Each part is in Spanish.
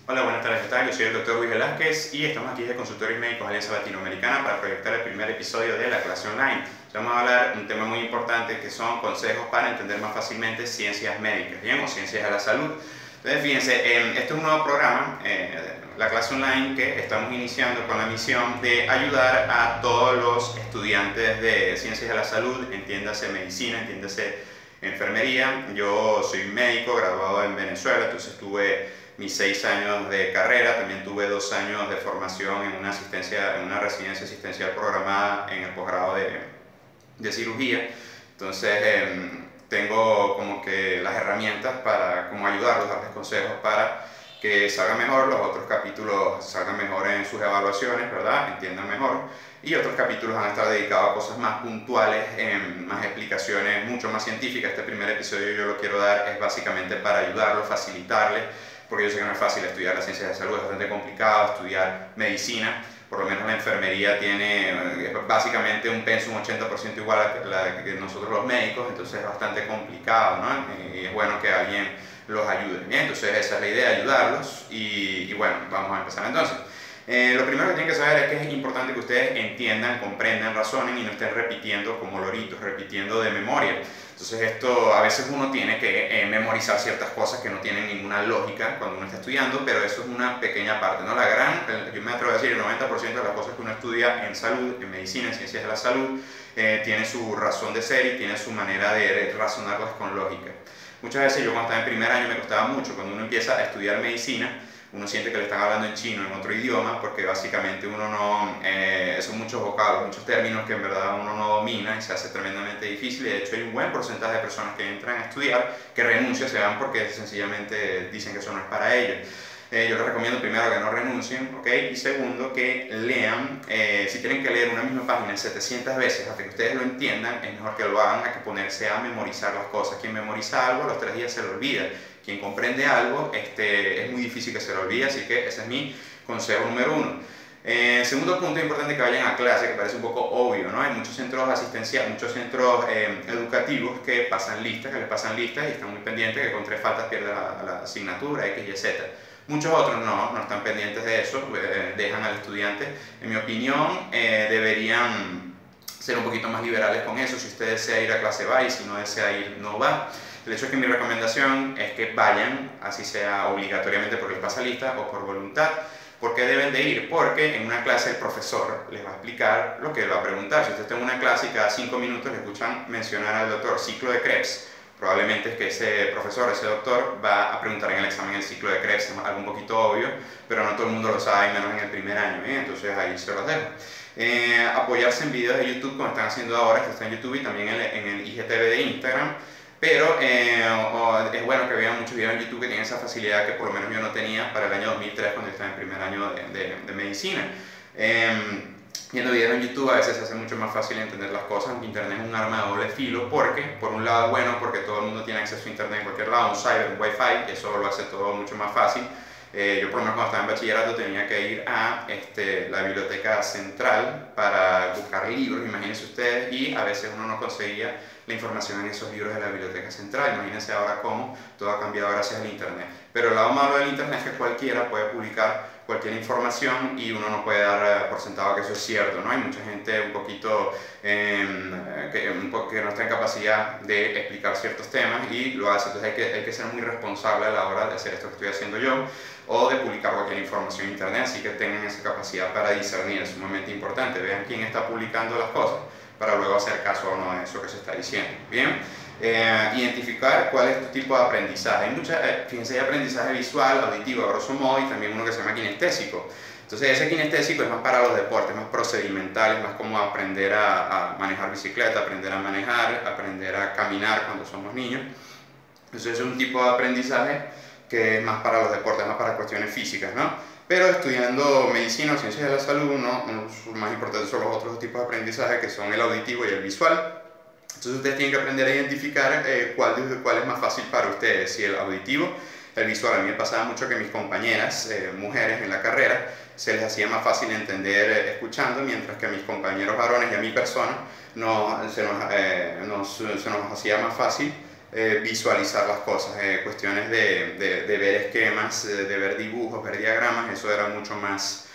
Hola, buenas tardes, ¿qué tal? Yo soy el doctor Luis Velázquez y estamos aquí de Consultores Médicos Alianza Latinoamericana para proyectar el primer episodio de la clase online. Vamos a hablar de un tema muy importante que son consejos para entender más fácilmente ciencias médicas, ¿bien? O ciencias de la salud. Entonces, fíjense, este es un nuevo programa, la clase online, que estamos iniciando con la misión de ayudar a todos los estudiantes de ciencias de la salud, entiéndase medicina, entiéndase enfermería. Yo soy médico graduado en Venezuela, entonces tuve mis 6 años de carrera, también tuve 2 años de formación en una residencia asistencial programada en el posgrado de cirugía. Entonces tengo como que las herramientas para como ayudarlos, darles consejos para que salgan mejor, los otros capítulos salgan mejor en sus evaluaciones, ¿verdad? Entiendan mejor. Y otros capítulos van a estar dedicados a cosas más puntuales, más explicaciones mucho más científicas. Este primer episodio yo lo quiero dar es básicamente para ayudarlos, facilitarles, porque yo sé que no es fácil estudiar las ciencias de salud, es bastante complicado estudiar medicina. Por lo menos la enfermería tiene básicamente un pensum 80% igual a la que nosotros los médicos, entonces es bastante complicado, ¿no? Y es bueno que alguien los ayude. Bien, entonces esa es la idea, ayudarlos. Y bueno, vamos a empezar entonces. Lo primero que tienen que saber es que es importante que ustedes entiendan, comprendan, razonen y no estén repitiendo como loritos, repitiendo de memoria. Entonces esto, a veces uno tiene que memorizar ciertas cosas que no tienen ninguna lógica cuando uno está estudiando, pero eso es una pequeña parte, ¿no? Yo me atrevo a decir, el 90% de las cosas que uno estudia en salud, en medicina, en ciencias de la salud, tiene su razón de ser y tiene su manera de razonarlas con lógica. Muchas veces yo cuando estaba en primer año me costaba mucho, cuando uno empieza a estudiar medicina, uno siente que le están hablando en chino, en otro idioma, porque básicamente uno no, son muchos vocablos, muchos términos que en verdad uno no domina y se hace tremendamente difícil. Y de hecho hay un buen porcentaje de personas que entran a estudiar que renuncian, se van porque sencillamente dicen que eso no es para ellos. Yo les recomiendo primero que no renuncien, ¿ok? Y segundo, que lean. Si tienen que leer una misma página 700 veces hasta que ustedes lo entiendan, es mejor que lo hagan a que ponerse a memorizar las cosas. Quien memoriza algo, a los 3 días se lo olvida. Quien comprende algo, es muy difícil que se lo olvide, así que ese es mi consejo número 1. Segundo punto, es importante que vayan a clase, que parece un poco obvio, ¿no? Hay muchos centros asistenciales, muchos centros educativos que les pasan listas y están muy pendientes que con 3 faltas pierden la asignatura, X, Y, Z. Muchos otros no están pendientes de eso, dejan al estudiante. En mi opinión, deberían ser un poquito más liberales con eso. Si usted desea ir a clase, va, y si no desea ir, no va. El hecho es que mi recomendación es que vayan, así sea obligatoriamente porque les pasa lista o por voluntad. ¿Por qué deben de ir? Porque en una clase el profesor les va a explicar lo que él va a preguntar. Si usted está en una clase y cada 5 minutos le escuchan mencionar al doctor ciclo de Krebs, probablemente es que ese profesor, ese doctor, va a preguntar en el examen el ciclo de Krebs, es algo un poquito obvio, pero no todo el mundo lo sabe, menos en el primer año, entonces ahí se los dejo. Apoyarse en videos de YouTube como están haciendo ahora, que está en YouTube y también en el IGTV de Instagram. Pero es bueno que vean muchos videos en YouTube que tienen esa facilidad que por lo menos yo no tenía para el año 2003 cuando estaba en primer año de medicina. Viendo videos en YouTube a veces se hace mucho más fácil entender las cosas. Internet es un arma de doble filo porque, por un lado, es bueno porque todo el mundo tiene acceso a Internet en cualquier lado, un cyber, un wifi, eso lo hace todo mucho más fácil. Yo por lo menos cuando estaba en bachillerato tenía que ir a la biblioteca central para buscar libros, imagínense ustedes, y a veces uno no conseguía la información en esos libros de la biblioteca central. Imagínense ahora cómo todo ha cambiado gracias al Internet. Pero el lado malo del Internet es que cualquiera puede publicar cualquier información y uno no puede dar por sentado que eso es cierto, ¿no? Hay mucha gente un poquito que no está en capacidad de explicar ciertos temas y lo hace. Entonces hay que ser muy responsable a la hora de hacer esto que estoy haciendo yo o de publicar cualquier información en Internet, así que tengan esa capacidad para discernir, es sumamente importante. Vean quién está publicando las cosas para luego hacer caso o no de eso que se está diciendo. Bien, identificar cuál es tu tipo de aprendizaje. Fíjense, hay aprendizaje visual, auditivo, a grosso modo, y también uno que se llama kinestésico. Entonces ese kinestésico es más para los deportes, más procedimental, es más como aprender a manejar bicicleta, aprender a manejar, aprender a caminar cuando somos niños. Entonces es un tipo de aprendizaje que es más para los deportes, más para cuestiones físicas, ¿no? Pero estudiando medicina o ciencias de la salud, los más importantes son los otros tipos de aprendizaje que son el auditivo y el visual. Entonces ustedes tienen que aprender a identificar cuál es más fácil para ustedes, si el auditivo, el visual. A mí me pasaba mucho que mis compañeras, mujeres en la carrera, se les hacía más fácil entender escuchando, mientras que a mis compañeros varones y a mi persona se nos hacía más fácil visualizar las cosas, cuestiones de ver esquemas, de ver dibujos, ver diagramas, eso era mucho más,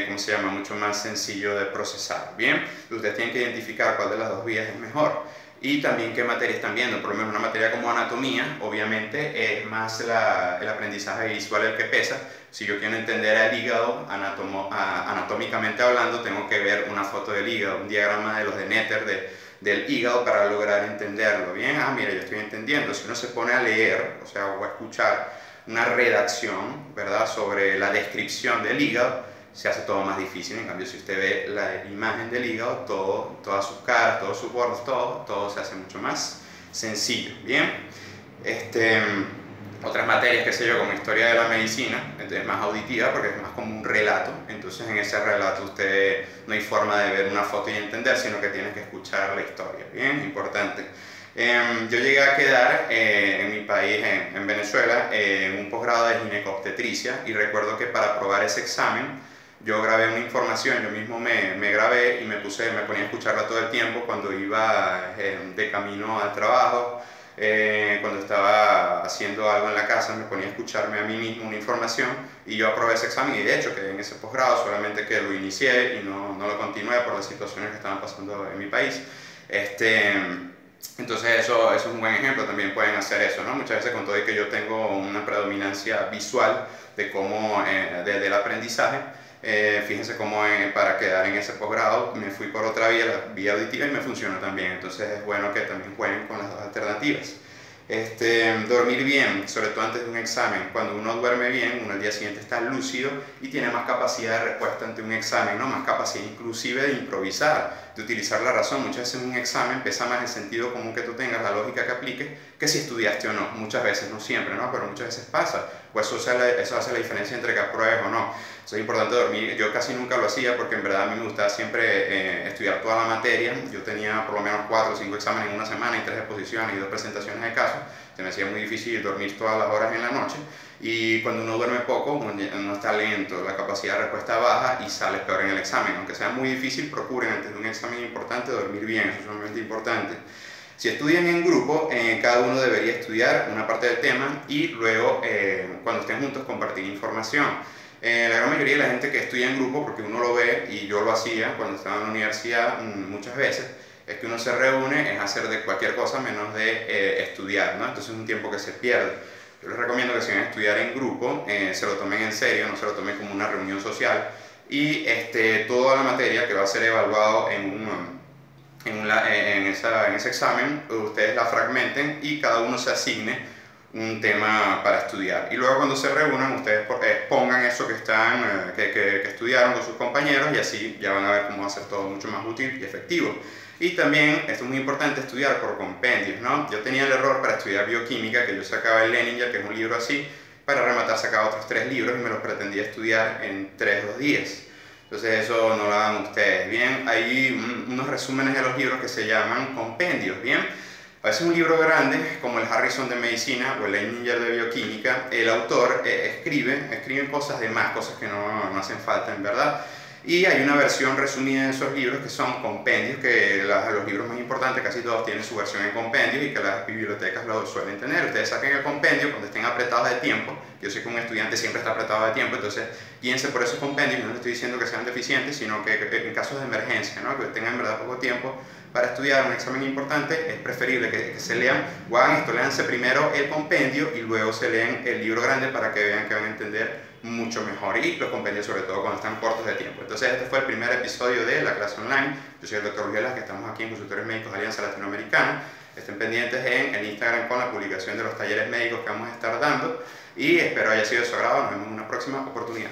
¿cómo se llama? Mucho más sencillo de procesar. Bien, ustedes tienen que identificar cuál de las dos vías es mejor y también qué materia están viendo. Por lo menos una materia como anatomía, obviamente es más el aprendizaje visual el que pesa. Si yo quiero entender el hígado anatómicamente hablando, tengo que ver una foto del hígado, un diagrama de los de Netter del hígado para lograr entenderlo. Bien, mira, yo estoy entendiendo. Si uno se pone a leer, o sea, o a escuchar una redacción, ¿verdad?, sobre la descripción del hígado, se hace todo más difícil. En cambio, si usted ve la imagen del hígado, todas sus caras, todos sus bordes, todo se hace mucho más sencillo. Bien, otras materias, qué sé yo, como historia de la medicina, entonces es más auditiva porque es más como un relato. Entonces en ese relato usted no hay forma de ver una foto y entender, sino que tienes que escuchar la historia. Bien, importante. Yo llegué a quedar en mi país, en Venezuela, en un posgrado de ginecobstetricia, y recuerdo que para aprobar ese examen yo grabé una información, yo mismo me grabé y me ponía a escucharla todo el tiempo cuando iba de camino al trabajo. Cuando estaba haciendo algo en la casa me ponía a escucharme a mí mismo una información y yo aprobé ese examen, y de hecho quedé en ese posgrado, solamente que lo inicié y no lo continué por las situaciones que estaban pasando en mi país. Entonces eso es un buen ejemplo, también pueden hacer eso, ¿no? Muchas veces, con todo y que yo tengo una predominancia visual de cómo, del aprendizaje, fíjense cómo para quedar en ese posgrado me fui por otra vía, la vía auditiva, y me funcionó también. Entonces es bueno que también jueguen con las dos alternativas. Dormir bien, sobre todo antes de un examen. Cuando uno duerme bien, uno al día siguiente está lúcido y tiene más capacidad de respuesta ante un examen, ¿no? Más capacidad inclusive de improvisar, de utilizar la razón. Muchas veces en un examen pesa más el sentido común que tú tengas, la lógica que apliques, que si estudiaste o no. Muchas veces, no siempre, ¿no? Pero muchas veces pasa. Pues eso hace la diferencia entre que apruebes o no. Eso es importante dormir. Yo casi nunca lo hacía porque en verdad a mí me gustaba siempre estudiar toda la materia. Yo tenía por lo menos 4 o 5 exámenes en una semana y 3 exposiciones y 2 presentaciones de caso. Se me hacía muy difícil dormir todas las horas en la noche, y cuando uno duerme poco, uno está lento, la capacidad de respuesta baja y sale peor en el examen. Aunque sea muy difícil, procuren antes de un examen importante dormir bien, eso es sumamente importante. Si estudian en grupo, cada uno debería estudiar una parte del tema y luego, cuando estén juntos, compartir información. La gran mayoría de la gente que estudia en grupo, porque uno lo ve, y yo lo hacía cuando estaba en la universidad muchas veces, es que uno se reúne, es hacer de cualquier cosa menos de estudiar, ¿no? Entonces es un tiempo que se pierde. Yo les recomiendo que si van a estudiar en grupo, se lo tomen en serio, no se lo tomen como una reunión social, y toda la materia que va a ser evaluado en ese examen, ustedes la fragmenten y cada uno se asigne un tema para estudiar. Y luego, cuando se reúnan, ustedes pongan eso que estudiaron con sus compañeros, y así ya van a ver cómo va a ser todo mucho más útil y efectivo. Y también, esto es muy importante, estudiar por compendios, ¿no? Yo tenía el error para estudiar bioquímica, que yo sacaba el Leninger, que es un libro así, para rematar sacaba otros 3 libros y me los pretendía estudiar en 3 o 2 días. Entonces eso no lo hagan ustedes. Bien, hay unos resúmenes de los libros que se llaman compendios. Bien, a veces un libro grande, como el Harrison de medicina o el Leninger de bioquímica, el autor escribe cosas de más, cosas que no hacen falta en verdad. Y hay una versión resumida de esos libros que son compendios, que los libros más importantes casi todos tienen su versión en compendios y que las bibliotecas lo suelen tener. Ustedes saquen el compendio cuando estén apretados de tiempo. Yo sé que un estudiante siempre está apretado de tiempo, entonces guíense por esos compendios. No les estoy diciendo que sean deficientes, sino que en casos de emergencia, ¿no? Que tengan en verdad poco tiempo para estudiar un examen importante, es preferible que se lean, o hagan esto, léanse primero el compendio y luego se leen el libro grande para que vean que van a entender mucho mejor, y los compendios sobre todo cuando están cortos de tiempo. Entonces este fue el primer episodio de la clase online. Yo soy el Dr. Luis Velázquez, que estamos aquí en Consultores Médicos Alianza Latinoamericana. Estén pendientes en el Instagram con la publicación de los talleres médicos que vamos a estar dando, y espero haya sido de su agrado. Nos vemos en una próxima oportunidad.